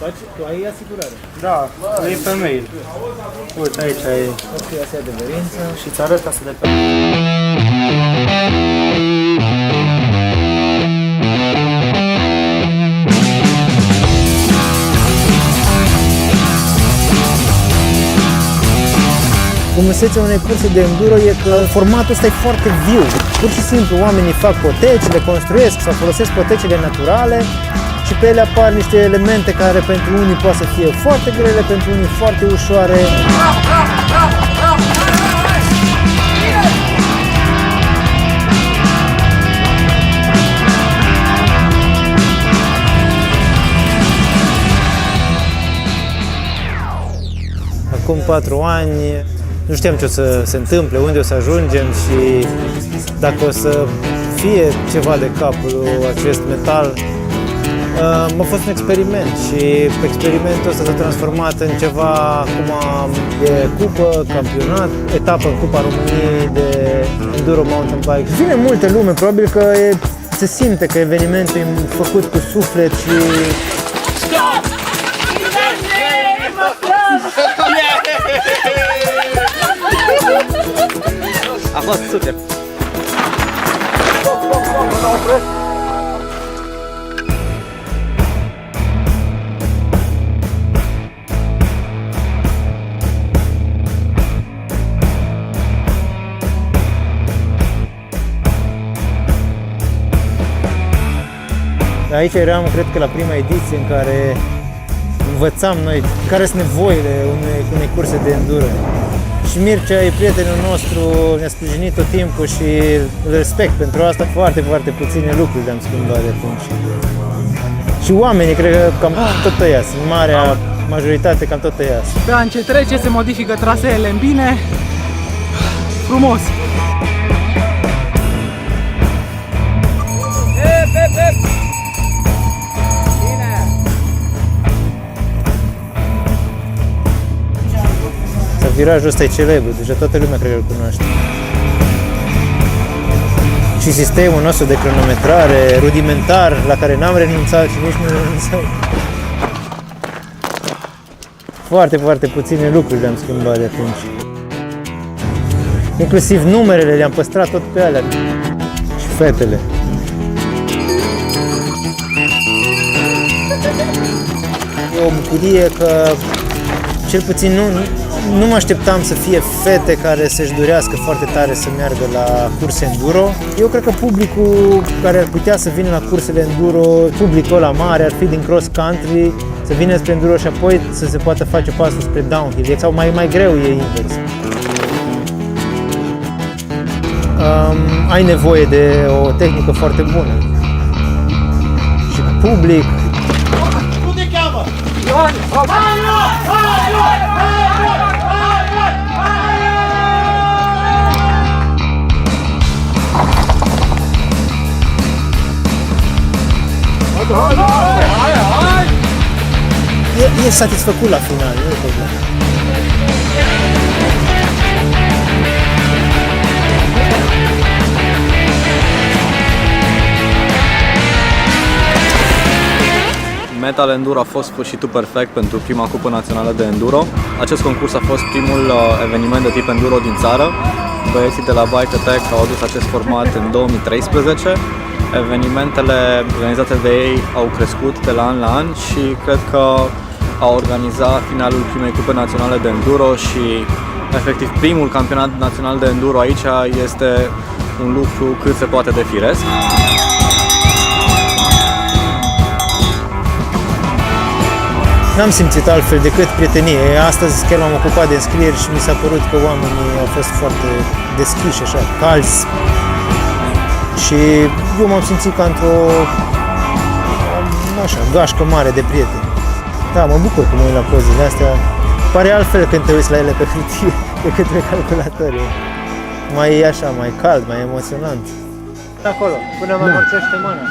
Tu ai asigurare? Da, e pe mail. Uite, aici e. Ok, asta e adeverință. Și ți arăt asta de pe... Frumusețea unei curse de enduro e că formatul ăsta e foarte viu. Pur și simplu oamenii fac poteci, le construiesc sau folosesc potecile naturale și pe ele apar niște elemente care pentru unii poate să fie foarte grele, pentru unii foarte ușoare. Acum 4 ani nu știam ce o să se întâmple, unde o să ajungem și dacă o să fie ceva de capul acest metal. A fost un experiment și experimentul ăsta s-a transformat în ceva cum e cupă, campionat, etapă în Cupa României de Enduro Mountain Bike. Vine multă lume, probabil că se simte că evenimentul e făcut cu suflet și... A fost super! Aici eram, cred că la prima ediție în care învățam noi care sunt nevoile unei curse de enduro. Și Mircea e prietenul nostru, ne-a sprijinit tot timpul și îl respect pentru asta. Foarte, foarte puține lucruri le-am schimbat de atunci. Și oamenii, cred că cam tot ăia sunt, marea majoritate cam tot ăia sunt. Pe an ce trece se modifică traseele în bine, frumos! Virajul ăsta e celebru, deja toată lumea cred că îl cunoaște. Și sistemul nostru de cronometrare rudimentar, la care n-am renunțat și nici nu renunțăm. Foarte, foarte puține lucruri le-am schimbat de atunci. Inclusiv numerele le-am păstrat tot pe alea. Și fetele. E o bucurie că cel puțin nu mă așteptam să fie fete care să-și dorească foarte tare să meargă la curse enduro. Eu cred că publicul care ar putea să vină la cursele enduro, publicul ăla mare, ar fi din cross country, să vină spre enduro și apoi să se poată face pasul spre downhill. Sau mai greu e invers. Ai nevoie de o tehnică foarte bună. Și public. Cum te cheamă? E satisfăcut la final, nu e problemă. Metal Enduro a fost sfârșitul perfect pentru prima cupă națională de enduro. Acest concurs a fost primul eveniment de tip enduro din țară. Băieții de la Bike Attack au adus acest format în 2013. Evenimentele organizate de ei au crescut de la an la an și cred că au organizat finalul primei cupe naționale de enduro și efectiv primul campionat național de enduro aici este un lucru cât se poate de firesc. N-am simțit altfel decât prietenie. Astăzi chiar m-am ocupat de înscrieri și mi s-a părut că oamenii au fost foarte deschiși, așa, calzi. Și eu m-am simțit ca într-o gașcă mare de prieteni. Da, mă bucur că mă uit la pozele astea. Pare altfel când te uiți la ele pe hârtie decât pe calculator. Mai așa, mai cald, mai emoționant. Acolo, până mă întorcește mâna.